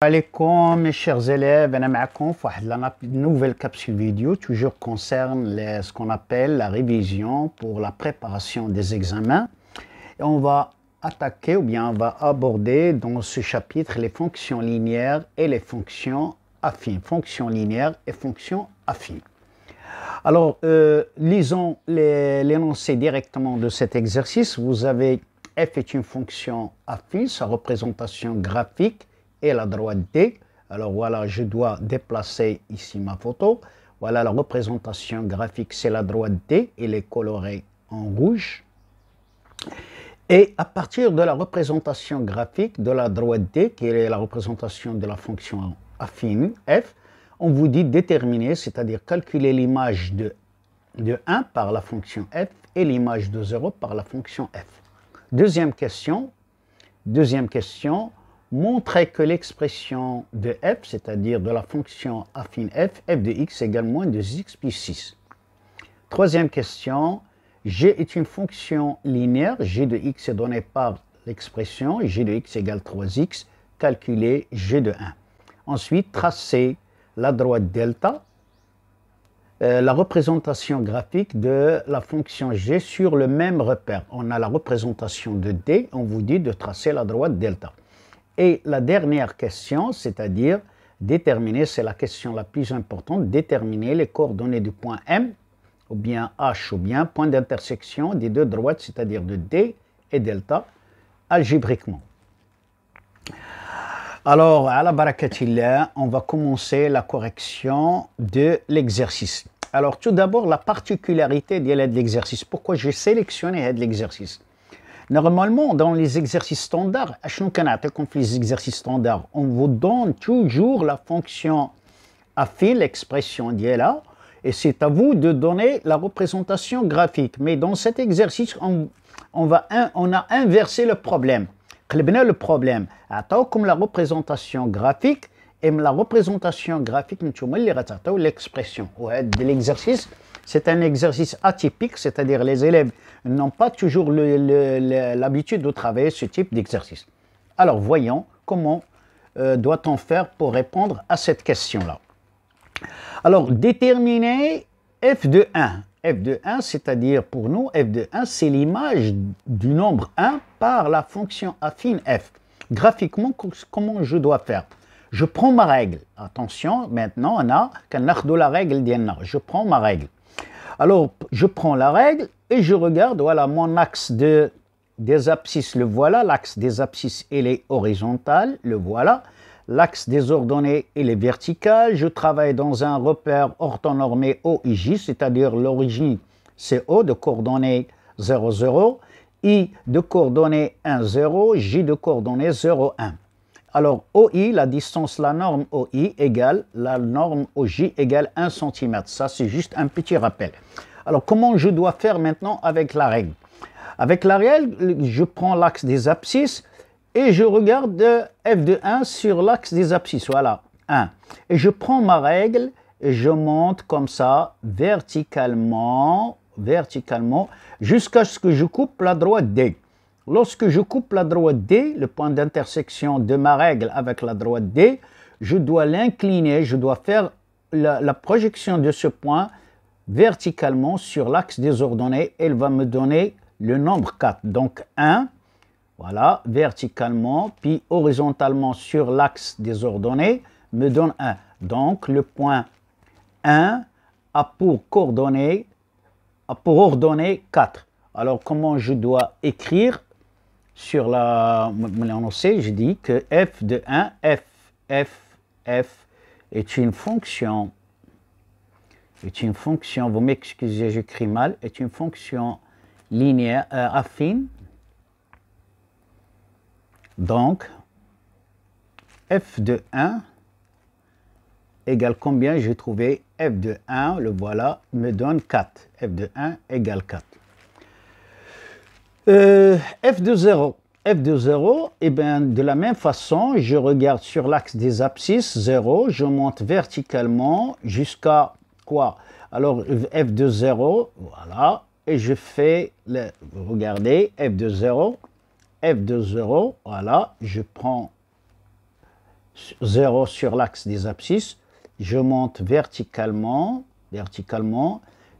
Alaikum mes chers élèves, la nouvelle capsule vidéo toujours concerne ce qu'on appelle la révision pour la préparation des examens. Et on va attaquer ou bien on va aborder dans ce chapitre les fonctions linéaires et les fonctions affines. Fonctions linéaires et fonctions affines. Alors, lisons l'énoncé directement de cet exercice. Vous avez f est une fonction affine, sa représentation graphique et la droite D. Alors voilà, je dois déplacer ici ma photo. Voilà la représentation graphique, c'est la droite D, elle est colorée en rouge. Et à partir de la représentation graphique de la droite D, qui est la représentation de la fonction affine f, on vous dit déterminer, c'est-à-dire calculer l'image de 1 par la fonction f et l'image de 0 par la fonction f. Deuxième question, montrer que l'expression de f, c'est-à-dire de la fonction affine f, f de x égale moins 2x plus 6. Troisième question, g est une fonction linéaire, g de x est donné par l'expression, g de x égale 3x, calculer g de 1. Ensuite, tracer la droite delta, la représentation graphique de la fonction g sur le même repère. On a la représentation de d, on vous dit de tracer la droite delta. Et la dernière question, c'est-à-dire déterminer, c'est la question la plus importante, déterminer les coordonnées du point M, ou bien H, ou bien point d'intersection des deux droites, c'est-à-dire de D et delta, algébriquement. Alors, à la barakatillah, on va commencer la correction de l'exercice. Alors, tout d'abord, la particularité de l'exercice. Pourquoi j'ai sélectionné l'exercice? Normalement, dans les exercices standards, les exercices standards, on vous donne toujours la fonction affine, l'expression d'ILA, et c'est à vous de donner la représentation graphique. Mais dans cet exercice, on a inversé le problème. Le problème, comme la représentation graphique, et la représentation graphique, l'expression. L'exercice, c'est un exercice atypique, c'est-à-dire les élèves n'ont pas toujours l'habitude de travailler ce type d'exercice. Alors, voyons comment doit-on faire pour répondre à cette question-là. Alors, déterminer f de 1. f de 1, c'est-à-dire pour nous, f de 1, c'est l'image du nombre 1 par la fonction affine f. Graphiquement, comment je dois faire? Je prends ma règle. Attention, maintenant, on a la règle d'Yenna. Je prends ma règle. Alors, je prends la règle et je regarde, voilà, mon axe des abscisses, le voilà. L'axe des abscisses, il est horizontal, le voilà. L'axe des ordonnées, il est vertical. Je travaille dans un repère orthonormé OIJ, c'est-à-dire l'origine, c'est O de coordonnées 0, 0, I de coordonnées 1, 0, J de coordonnées 0, 1. Alors, OI, la distance, la norme OI égale la norme OJ égale 1 cm. Ça, c'est juste un petit rappel. Alors, comment je dois faire maintenant avec la règle? Avec la règle, je prends l'axe des abscisses et je regarde f de 1 sur l'axe des abscisses. Voilà, 1. Et je prends ma règle et je monte comme ça, verticalement, jusqu'à ce que je coupe la droite D. Lorsque je coupe la droite D, le point d'intersection de ma règle avec la droite D, je dois l'incliner, je dois faire la projection de ce point verticalement sur l'axe des ordonnées. Elle va me donner le nombre 4. Donc 1, voilà, verticalement, puis horizontalement sur l'axe des ordonnées, me donne 1. Donc le point 1 a pour ordonner 4. Alors comment je dois écrire? Sur l'énoncé, je dis que f de 1, f est une fonction, vous m'excusez, j'écris mal, est une fonction linéaire affine. Donc, f de 1 égale combien? J'ai trouvé f de 1, le voilà, me donne 4. f de 1 égale 4. f de 0. f de 0, eh bien, de la même façon, je regarde sur l'axe des abscisses, 0, je monte verticalement jusqu'à quoi? Alors, f de 0, voilà, et je fais, regardez, f de 0, voilà, je prends 0 sur l'axe des abscisses, je monte verticalement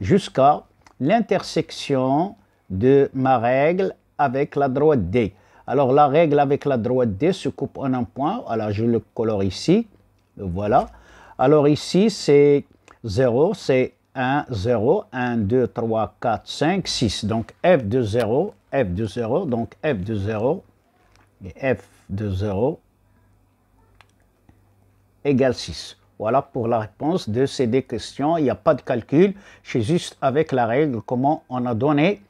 jusqu'à l'intersection de ma règle avec la droite D. Alors la règle avec la droite D se coupe en un point. Alors je le colore ici. Le voilà. Alors ici c'est 0, c'est 1, 0, 1, 2, 3, 4, 5, 6. Donc f de 0, donc f de 0, et f de 0 égale 6. Voilà pour la réponse de ces deux questions. Il n'y a pas de calcul, c'est juste avec la règle comment on a donné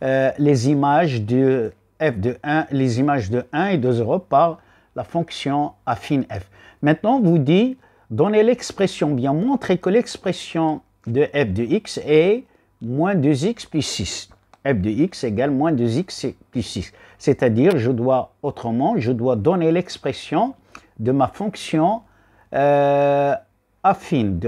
les images de f de 1, les images de 1 et de 0 par la fonction affine f. Maintenant, vous dit, donnez l'expression, bien montrer que l'expression de f de x est moins 2x plus 6. f de x égale moins 2x plus 6. C'est-à-dire, je dois donner l'expression de ma fonction affine,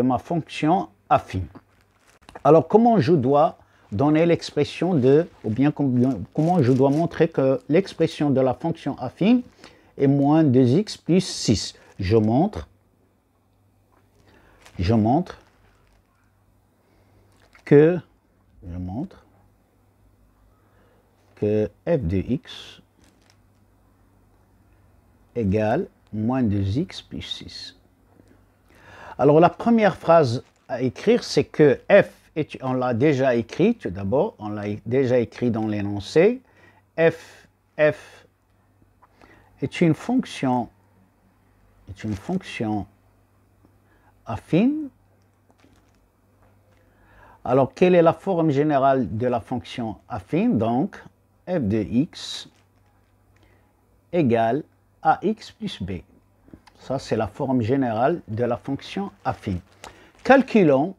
Alors, comment je dois donner l'expression de, ou bien comment je dois montrer que l'expression de la fonction affine est moins 2x plus 6. Je montre que f de x égale moins 2x plus 6. Alors la première phrase à écrire, c'est que f, on l'a déjà écrit tout d'abord, on l'a déjà écrit dans l'énoncé, f est une fonction affine. Alors, quelle est la forme générale de la fonction affine? Donc, f de x égale ax plus b. Ça, c'est la forme générale de la fonction affine. Calculons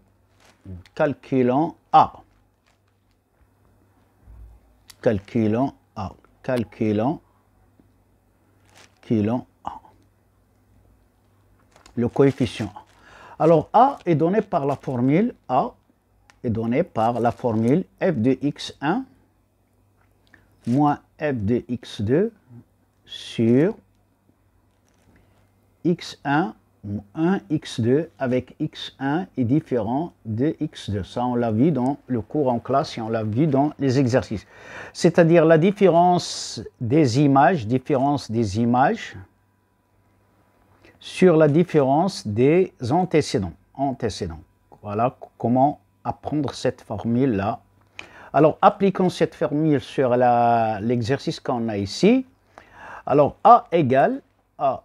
a. Calculons a. Le coefficient a. Alors, a est donné par la formule f de x1 moins f de x2 sur x1 moins x2 avec x1 est différent de x2. Ça, on l'a vu dans le cours en classe et on l'a vu dans les exercices. C'est-à-dire la différence des images sur la différence des antécédents. Voilà comment apprendre cette formule-là. Alors, appliquons cette formule sur l'exercice qu'on a ici. Alors, A égale f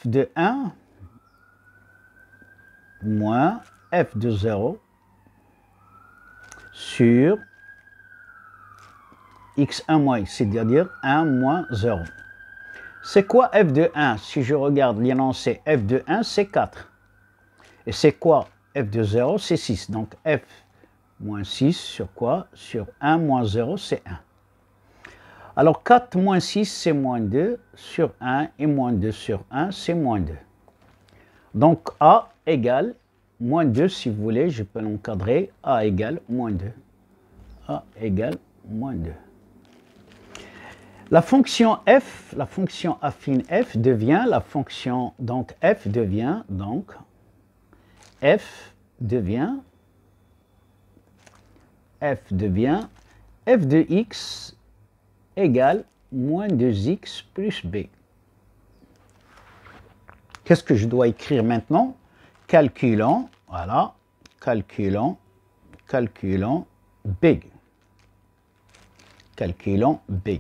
de 1 moins f de 0 sur x1 moins x, c'est-à-dire 1 moins 0. C'est quoi f de 1? Si je regarde l'énoncé, f de 1, c'est 4. Et c'est quoi f de 0? C'est 6. Donc f moins 6 sur quoi? Sur 1 moins 0, c'est 1. Alors 4 moins 6, c'est moins 2 sur 1, et moins 2 sur 1, c'est moins 2. Donc A égale moins 2, si vous voulez, je peux l'encadrer. A égale moins 2. A égale moins 2. La fonction f, la fonction affine f devient la fonction, donc f devient f de x égale moins 2x plus b. Qu'est-ce que je dois écrire maintenant? Calculons, voilà, calculons b. Calculons b.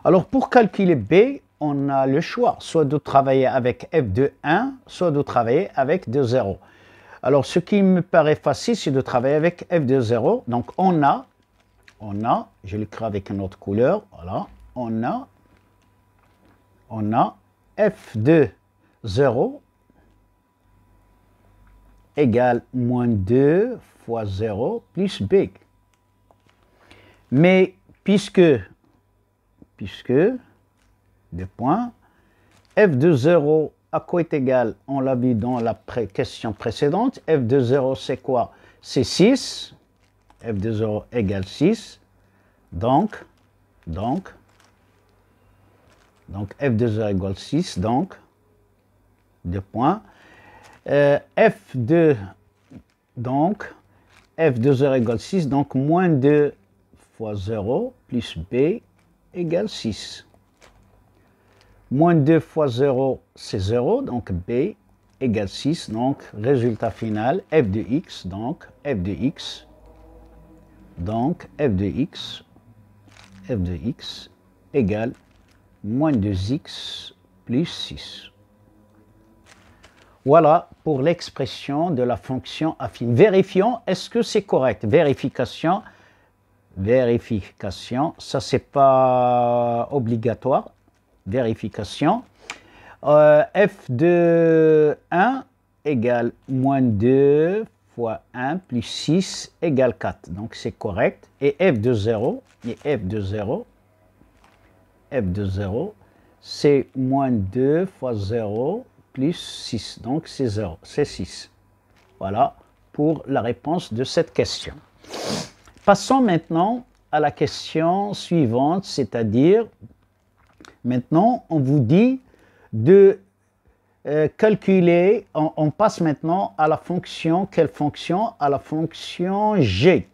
Alors, pour calculer b, on a le choix, soit de travailler avec f de 1, soit de travailler avec de 0. Alors, ce qui me paraît facile, c'est de travailler avec f de 0. Donc, on a, je l'écris avec une autre couleur, voilà, on a f de 0 égale moins 2 fois 0 plus b. Mais puisque, deux points, f de 0 à quoi est égal, on l'a vu dans la question précédente, f de 0 c'est quoi? C'est 6, f de 0 égale 6. Donc, f de 0 égale 6, donc, 2 points. F de 0 égale 6, donc moins 2 fois 0 plus b égale 6. Moins 2 fois 0, c'est 0, donc b égale 6. Donc, résultat final, f de x, donc f de x, égale moins 2x plus 6. Voilà pour l'expression de la fonction affine. Vérifions, est-ce que c'est correct? Vérification, ça c'est pas obligatoire. Vérification. F de 1 égale moins 2 fois 1 plus 6 égale 4. Donc c'est correct. Et f de 0, c'est moins 2 fois 0 plus 6. Donc c'est 0, c'est 6. Voilà pour la réponse de cette question. Passons maintenant à la question suivante, c'est-à-dire, maintenant on vous dit de calculer, on passe maintenant à la fonction, quelle fonction? À la fonction g.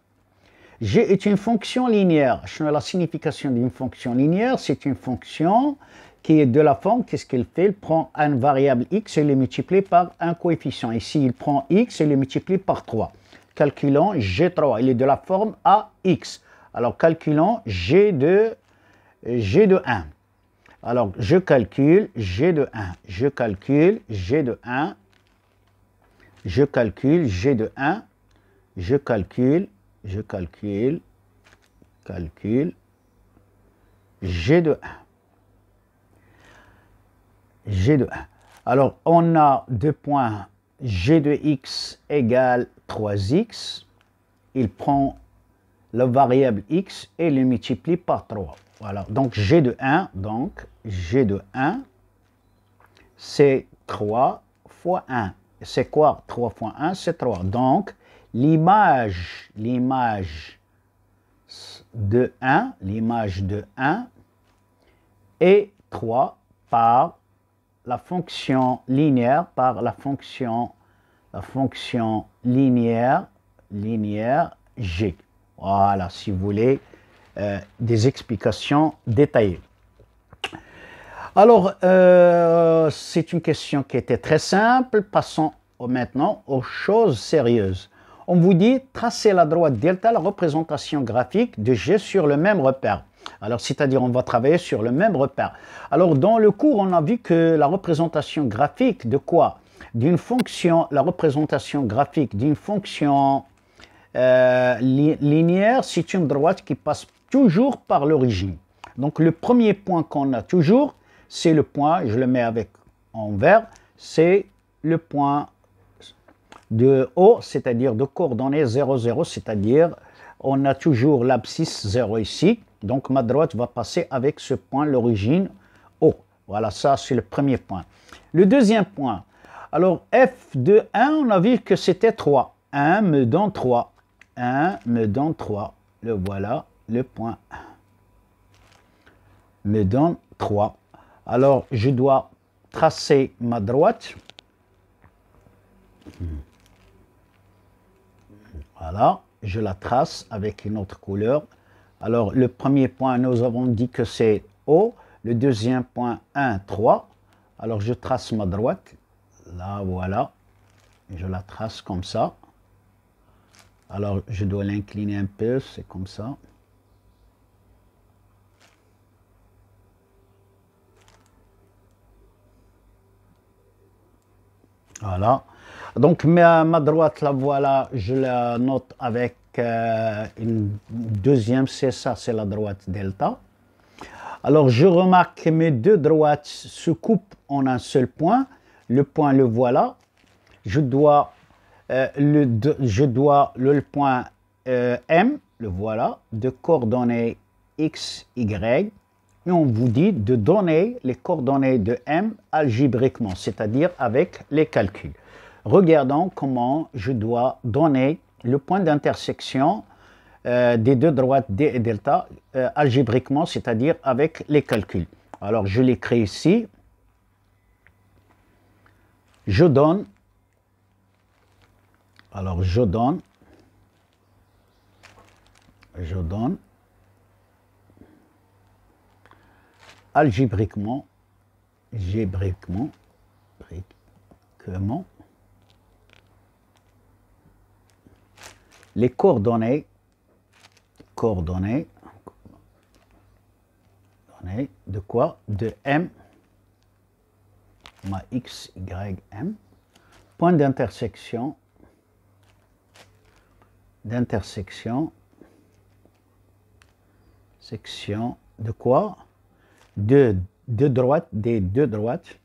G est une fonction linéaire. La signification d'une fonction linéaire, c'est une fonction qui est de la forme, qu'est-ce qu'il fait? Il prend une variable x et le multiplie par un coefficient. Ici, il prend x et le multiplie par 3. Calculons G3, il est de la forme AX. Alors, calculons G de 1. Alors, je calcule G de 1. Je calcule G de 1. Je calcule G de 1. Je calcule G de 1. G de 1. Alors, on a deux points. G de x égale 3x. Il prend la variable x et le multiplie par 3. Voilà. Donc, G de 1, c'est 3 fois 1. C'est quoi 3 fois 1? C'est 3. Donc, l'image de 1 est 3 par la fonction linéaire, linéaire g. Voilà, si vous voulez des explications détaillées. Alors, c'est une question qui était très simple. Passons maintenant aux choses sérieuses. On vous dit, tracez la droite delta, la représentation graphique de G sur le même repère. Alors, c'est-à-dire, on va travailler sur le même repère. Alors, dans le cours, on a vu que la représentation graphique de quoi? D'une fonction, la représentation graphique d'une fonction linéaire, c'est une droite qui passe toujours par l'origine. Donc, le premier point qu'on a toujours, c'est le point, je le mets avec en vert, c'est le point de haut, c'est-à-dire de coordonnées 0, 0, c'est-à-dire on a toujours l'abscisse 0 ici. Donc, ma droite va passer avec ce point, l'origine haut. Voilà, ça, c'est le premier point. Le deuxième point, alors f de 1, on a vu que c'était 3. 1 me donne 3. 1 me donne 3. Le voilà, le point 1. Me donne 3. Alors, je dois tracer ma droite. Voilà, je la trace avec une autre couleur. Alors, le premier point, nous avons dit que c'est O. Le deuxième point, 1, 3. Alors, je trace ma droite. Là, voilà. Je la trace comme ça. Alors, je dois l'incliner un peu, c'est comme ça. Voilà. Donc, ma droite, la voilà, je la note avec une deuxième, c'est ça, c'est la droite delta. Alors, je remarque que mes deux droites se coupent en un seul point. Le point, le voilà. Je dois le point M, le voilà, de coordonnées x, y. Et on vous dit de donner les coordonnées de M algébriquement, c'est-à-dire avec les calculs. Regardons comment je dois donner le point d'intersection des deux droites D et delta algébriquement, c'est-à-dire avec les calculs. Alors, je l'écris ici. Je donne. Alors, je donne algébriquement, les coordonnées de quoi? De M, ma X, Y, M, point d'intersection, section de quoi? De droite, des deux droites,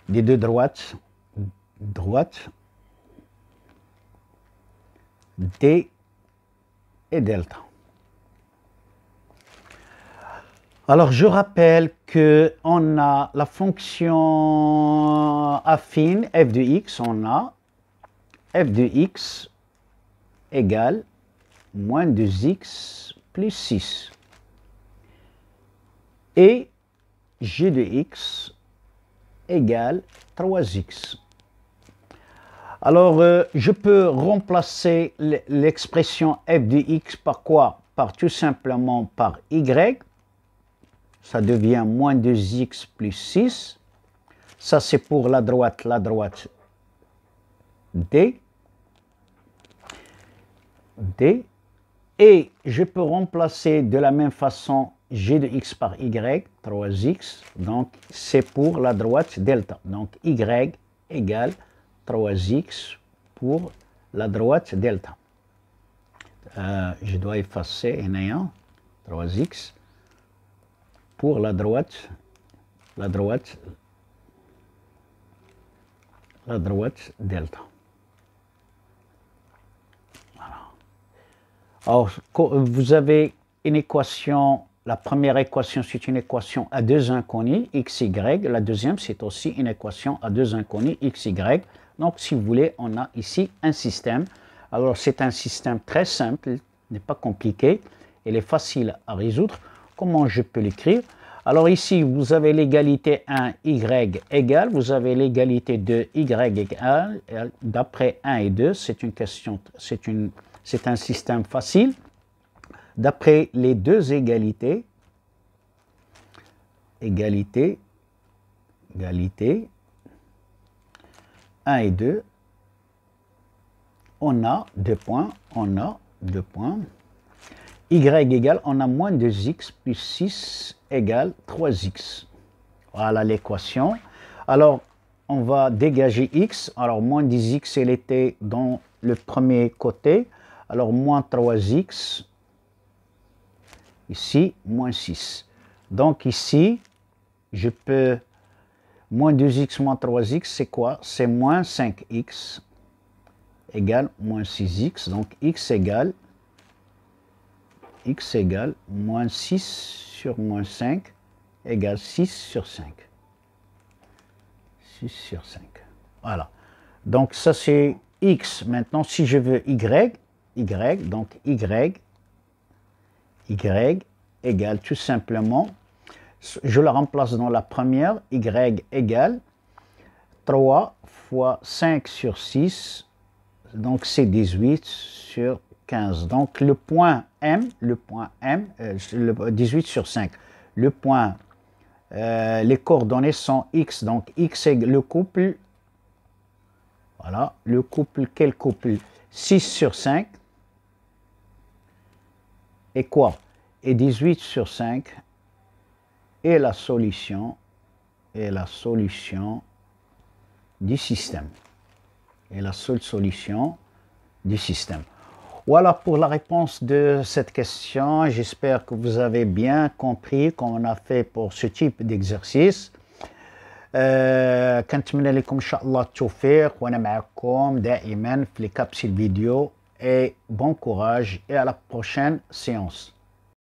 D et delta. Alors, je rappelle qu'on a la fonction affine f de x, on a f de x égale moins 2x plus 6. Et g de x égale 3x. Alors, je peux remplacer l'expression f de x par quoi? Par tout simplement par y. Ça devient moins 2x plus 6. Ça, c'est pour la droite D. Et je peux remplacer de la même façon g de x par y, 3x. Donc, c'est pour la droite delta. Donc, y égale 3x pour la droite delta. Je dois effacer un ayant 3x pour la droite delta. Voilà. Alors, vous avez une équation, la première équation, c'est une équation à deux inconnus, x, y. La deuxième, c'est aussi une équation à deux inconnus, x, y. Donc, si vous voulez, on a ici un système. Alors, c'est un système très simple, n'est pas compliqué. Il est facile à résoudre. Comment je peux l'écrire? Alors ici, vous avez l'égalité 1, y égale. Vous avez l'égalité 2, y égale. D'après 1 et 2, c'est une question, c'est un système facile. D'après les deux égalités, 1 et 2, on a deux points, y égale, on a moins 2x plus 6 égale 3x. Voilà l'équation. Alors, on va dégager x. Alors, moins 10x, elle était dans le premier côté. Alors, moins 3x. Ici, moins 6. Donc, ici, je peux... Moins 2x moins 3x, c'est quoi? C'est moins 5x égale moins 6x. Donc, x égale moins 6 sur moins 5 égale 6 sur 5. 6 sur 5. Voilà. Donc, ça, c'est x. Maintenant, si je veux y, donc y égale tout simplement, je la remplace dans la première, y égale 3 fois 5 sur 6, donc c'est 18 sur 15. Donc le point M, 18 sur 5, le point, les coordonnées sont x, donc x est le couple, voilà, le couple, quel couple? 6 sur 5, et quoi? Et 18 sur 5, et la solution du système. Et la seule solution du système. Voilà pour la réponse de cette question. J'espère que vous avez bien compris comment on a fait pour ce type d'exercice. كنتمنى لكم ان شاء الله التوفيق وانا معكم دائما في لي كابسول فيديو et bon courage et à la prochaine séance.